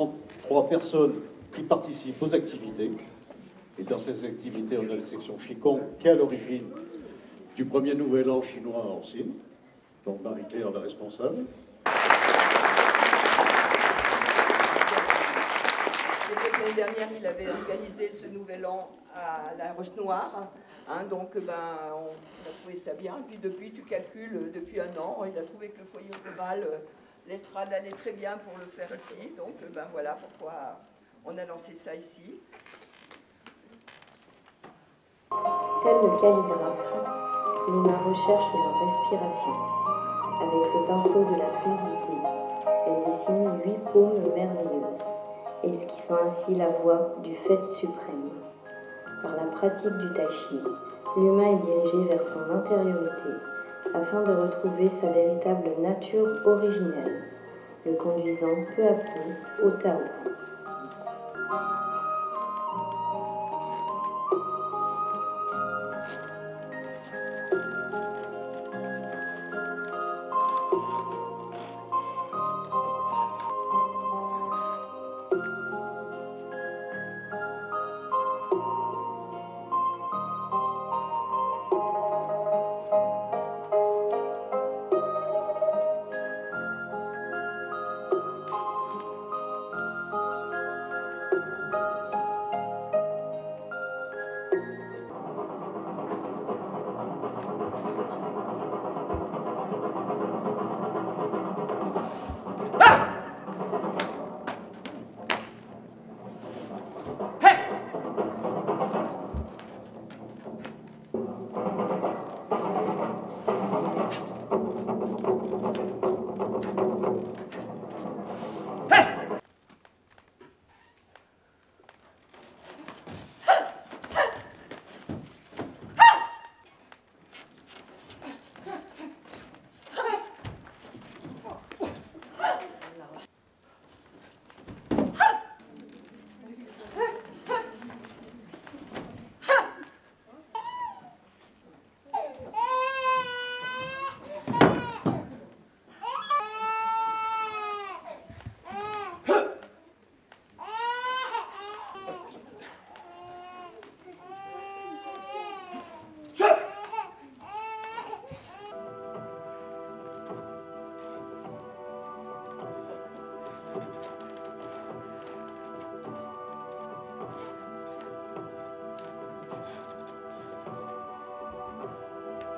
33 personnes qui participent aux activités. Et dans ces activités, on a la section Qigong qui est à l'origine du premier Nouvel An chinois à Orsine. Donc Marie-Claire, la responsable. L'année dernière, il avait organisé ce Nouvel An à la Roche-Noire. Hein, donc, on a trouvé ça bien. Et puis depuis, tu calcules, depuis un an, il a trouvé que le foyer global, l'estrade allait très bien pour le faire ici. Donc, voilà pourquoi on a lancé ça ici. Tel le calligraphe, les mains recherchent leur respiration. Avec le pinceau de la fluidité, elles dessinent 8 paumes merveilleuses, esquissant ainsi la voie du fait suprême. Par la pratique du tai chi, l'humain est dirigé vers son intériorité afin de retrouver sa véritable nature originelle, le conduisant peu à peu au Tao.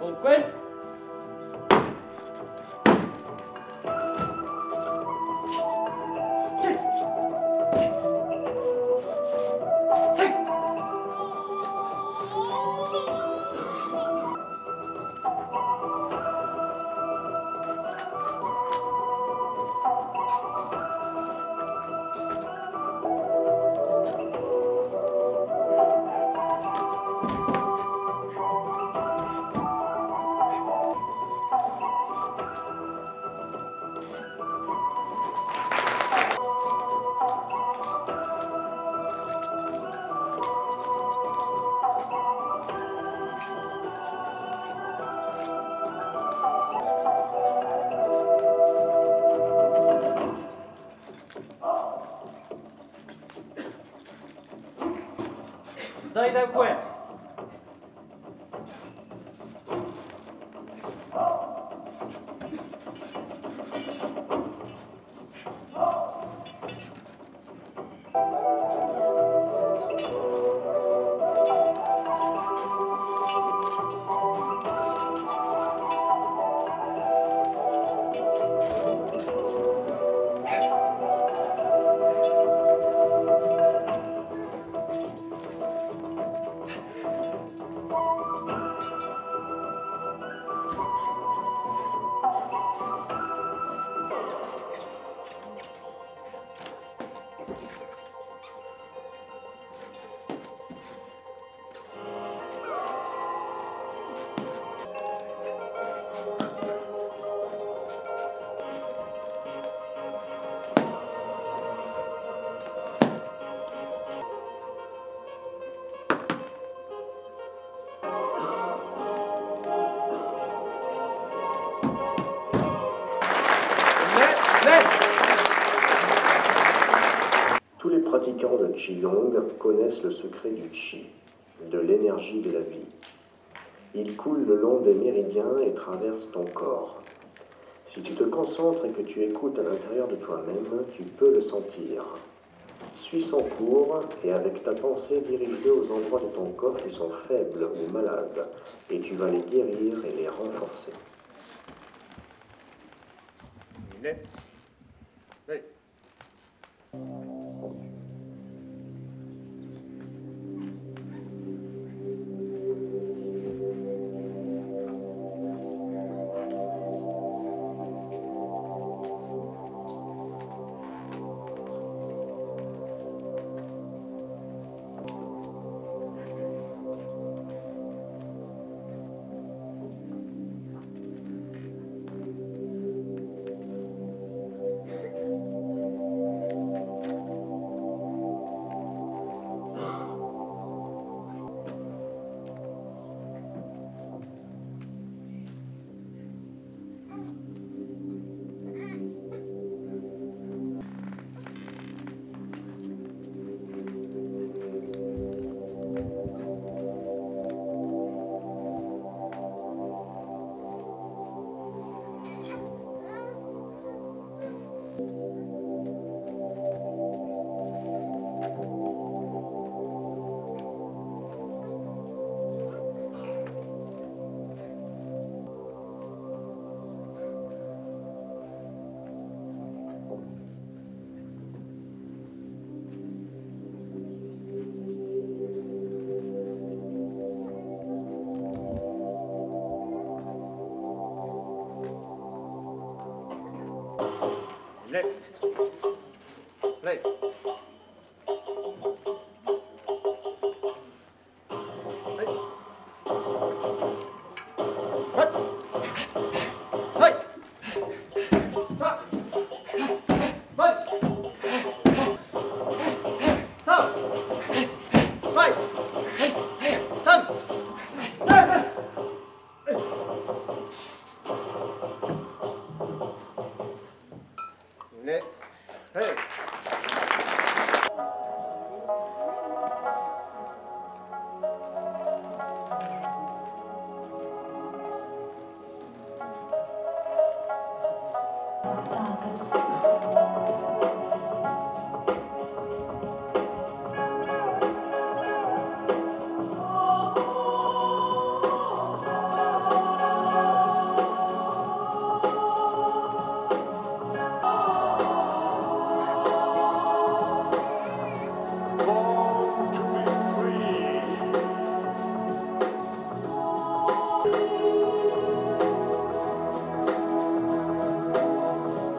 Dunque, dai da qui. pratiquants de Qigong connaissent le secret du Qi, de l'énergie de la vie. Il coule le long des méridiens et traverse ton corps. Si tu te concentres et que tu écoutes à l'intérieur de toi-même, tu peux le sentir. Suis son cours et avec ta pensée, dirige-le aux endroits de ton corps qui sont faibles ou malades, et tu vas les guérir et les renforcer.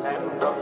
Land of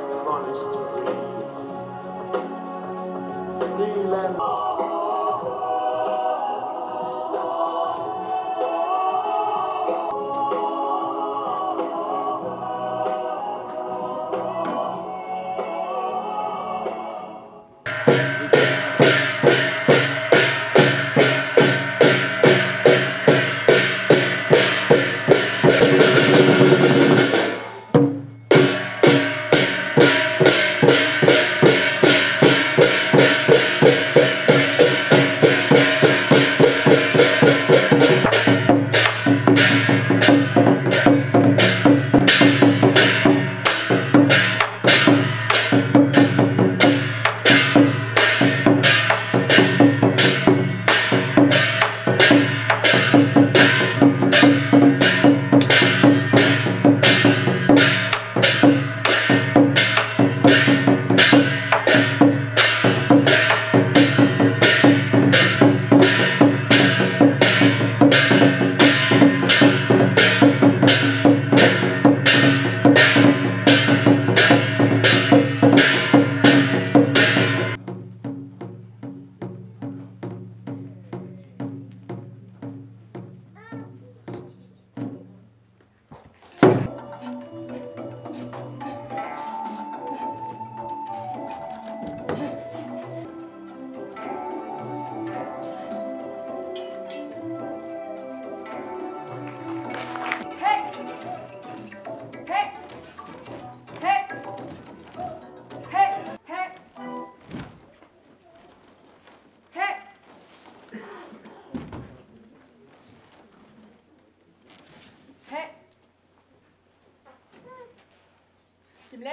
Himmler.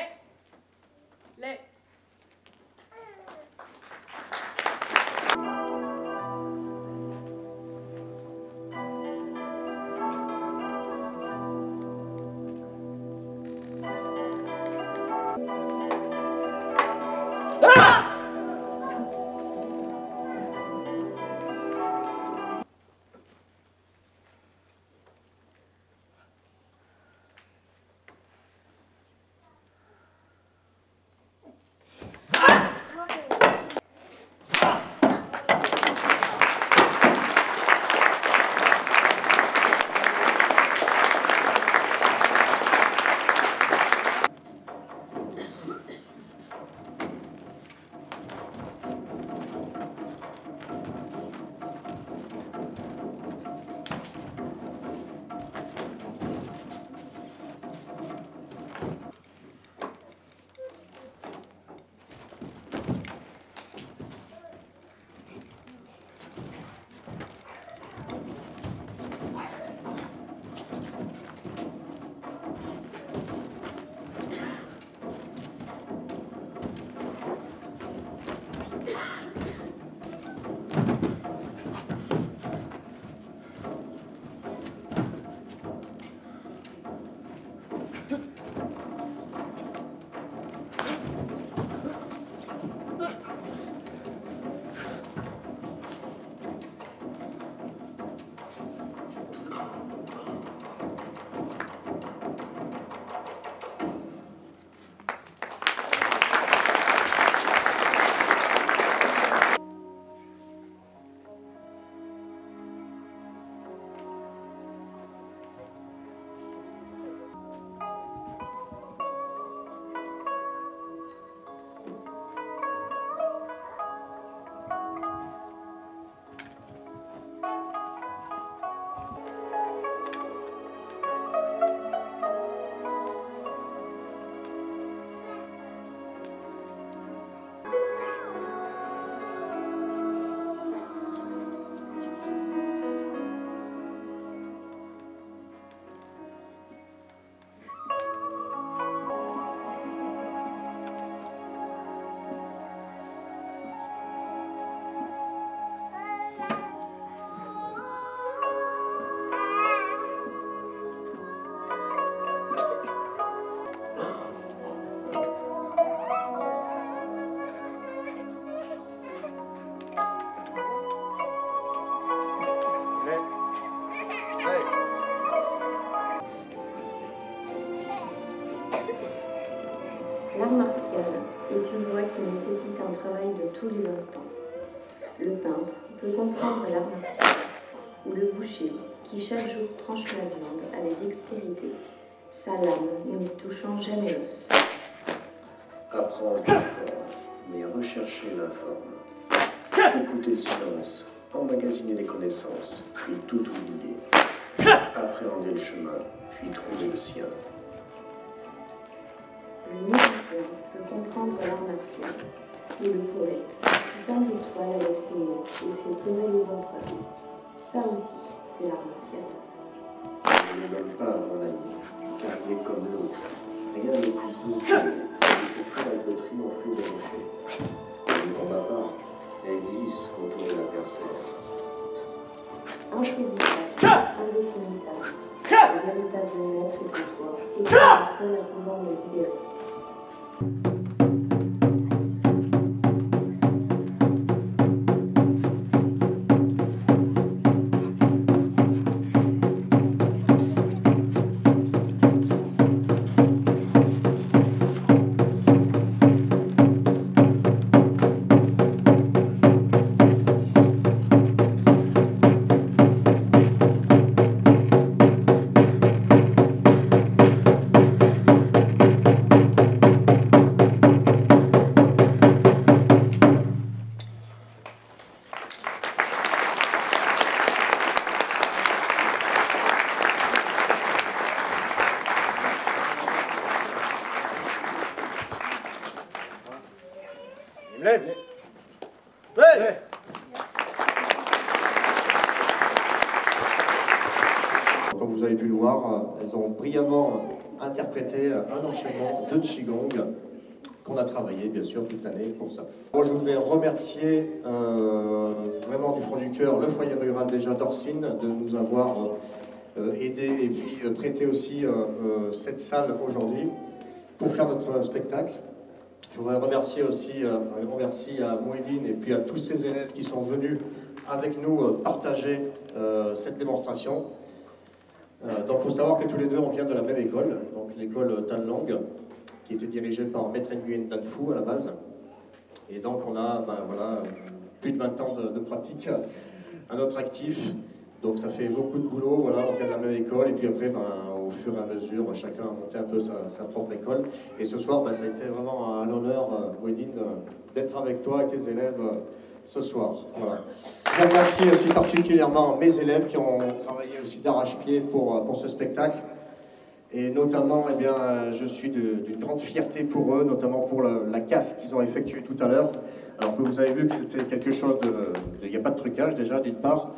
Les. L'art martial est une voie qui nécessite un travail de tous les instants. Le peintre peut comprendre l'art martial, ou le boucher qui chaque jour tranche la viande avec dextérité, sa lame ne touchant jamais l'os. Apprendre la forme, mais rechercher la forme. Écouter le silence, emmagasiner les connaissances, puis tout oublier. Appréhender le chemin, puis trouver le sien. Le musicien peut comprendre l'art martial, ou le poète qui peint des toiles avec ses mains et fait pleurer les empreintes. Ça aussi, c'est l'art martial. Je ne l'aime pas, mon ami, car il est comme l'autre. Rien n'est plus doux que lui. Il peut faire triompher des rochers. Et pour ma part, elle glisse autour de la personne. Insaisissable, indéfinissable, le véritable maître de toi et le seul à pouvoir le libérer. Comme vous avez pu le voir, elles ont brillamment interpréter un enchaînement de Qigong qu'on a travaillé bien sûr toute l'année pour ça. Moi je voudrais remercier vraiment du fond du cœur le foyer rural déjà d'Orsine de nous avoir aidé et puis prêté aussi cette salle aujourd'hui pour faire notre spectacle. Je voudrais remercier aussi un grand merci à Mouedine et puis à tous ces élèves qui sont venus avec nous partager cette démonstration. Donc il faut savoir que tous les deux on vient de la même école, donc l'école Tan Long, qui était dirigée par Maître Nguyen Tan Phu à la base. Et donc on a voilà, plus de 20 ans de pratique à notre actif. Donc ça fait beaucoup de boulot, voilà, on vient de la même école et puis après au fur et à mesure chacun a monté un peu sa propre école. Et ce soir ça a été vraiment un honneur, Mouedine, d'être avec toi et tes élèves ce soir. Voilà. Je remercie aussi particulièrement mes élèves qui ont travaillé aussi d'arrache-pied pour ce spectacle. Et notamment, eh bien, je suis d'une grande fierté pour eux, notamment pour la casse qu'ils ont effectuée tout à l'heure. Alors que vous avez vu que c'était quelque chose il n'y a pas de trucage déjà, d'une part.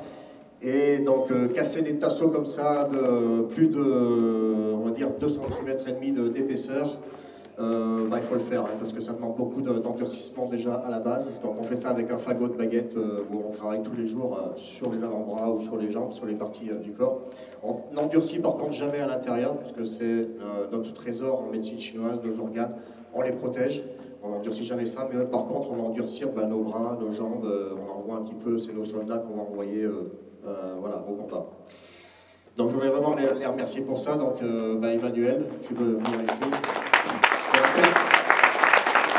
Et donc, casser des tasseaux comme ça de plus de, on va dire, 2,5 cm d'épaisseur, il faut le faire, hein, parce que ça demande beaucoup d'endurcissement déjà à la base. Donc on fait ça avec un fagot de baguette où on travaille tous les jours sur les avant-bras ou sur les jambes, sur les parties du corps. On n'endurcit par contre jamais à l'intérieur, puisque c'est notre trésor en médecine chinoise, nos organes, on les protège. On n'endurcit jamais ça, mais par contre on va endurcir nos bras, nos jambes, on envoie un petit peu, c'est nos soldats qu'on va envoyer voilà, au combat. Donc je voudrais vraiment les remercier pour ça. Donc Emmanuel, tu peux venir ici.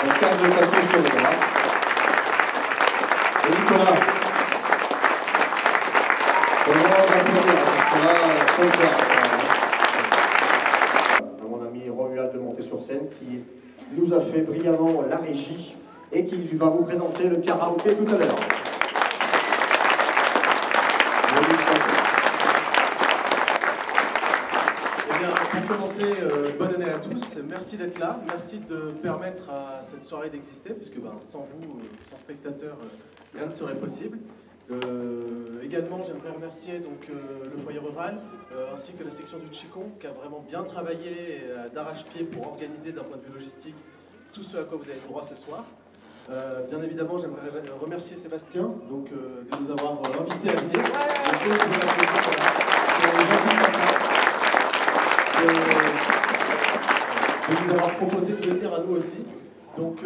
On casse le tasseau sur le bras. Et Nicolas, on va applaudir Nicolas, faut le faire. Mon ami Romuald de monter sur scène qui nous a fait brillamment la régie et qui va vous présenter le karaoké tout à l'heure. Pour commencer, bonne année à tous, merci d'être là, merci de permettre à cette soirée d'exister, puisque sans vous, sans spectateurs, rien ne serait possible. Également, j'aimerais remercier donc, le foyer rural, ainsi que la section du Qigong, qui a vraiment bien travaillé d'arrache-pied pour organiser d'un point de vue logistique tout ce à quoi vous avez le droit ce soir. Bien évidemment, j'aimerais remercier Sébastien donc, de nous avoir invités à venir. De nous avoir proposé de venir à nous aussi. Donc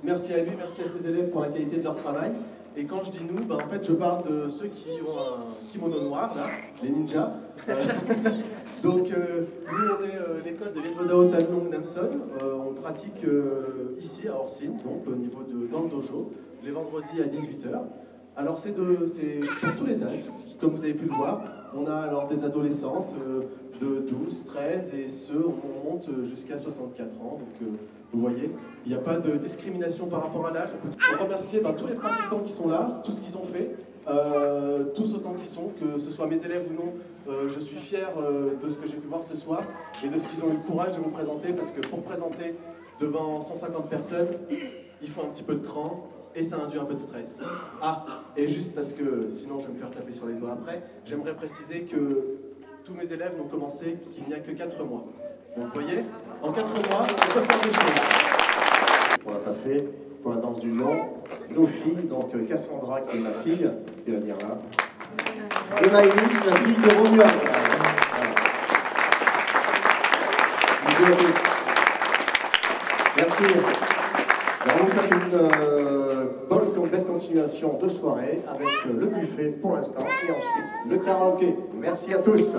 merci à lui, merci à ses élèves pour la qualité de leur travail. Et quand je dis nous, en fait je parle de ceux qui ont un kimono noir, là, les ninjas. Donc nous on est l'école de l'Invodao Tan Long Namson. On pratique ici à Orsine, donc au niveau dans le dojo, les vendredis à 18 h. Alors c'est pour tous les âges, comme vous avez pu le voir. On a alors des adolescentes de 12, 13 et on monte jusqu'à 64 ans. Donc vous voyez, il n'y a pas de discrimination par rapport à l'âge. On remercie tous les pratiquants qui sont là, tout ce qu'ils ont fait, tous autant qu'ils sont, que ce soit mes élèves ou non. Je suis fier de ce que j'ai pu voir ce soir et de ce qu'ils ont eu le courage de vous présenter, parce que pour présenter devant 150 personnes, il faut un petit peu de cran. Et ça induit un peu de stress. Ah, et juste parce que sinon je vais me faire taper sur les doigts après, j'aimerais préciser que tous mes élèves n'ont commencé qu'il n'y a que 4 mois. Donc vous voyez, en 4 mois, on peut faire des choses. On l'a pas fait pour la danse du lion, nos filles, donc Cassandra qui est ma fille, et elle vient là. Et Maëlys, la fille de Romuald. Voilà. Merci. Alors, on vous souhaite une belle continuation de soirée avec le buffet pour l'instant et ensuite le karaoké. Merci à tous.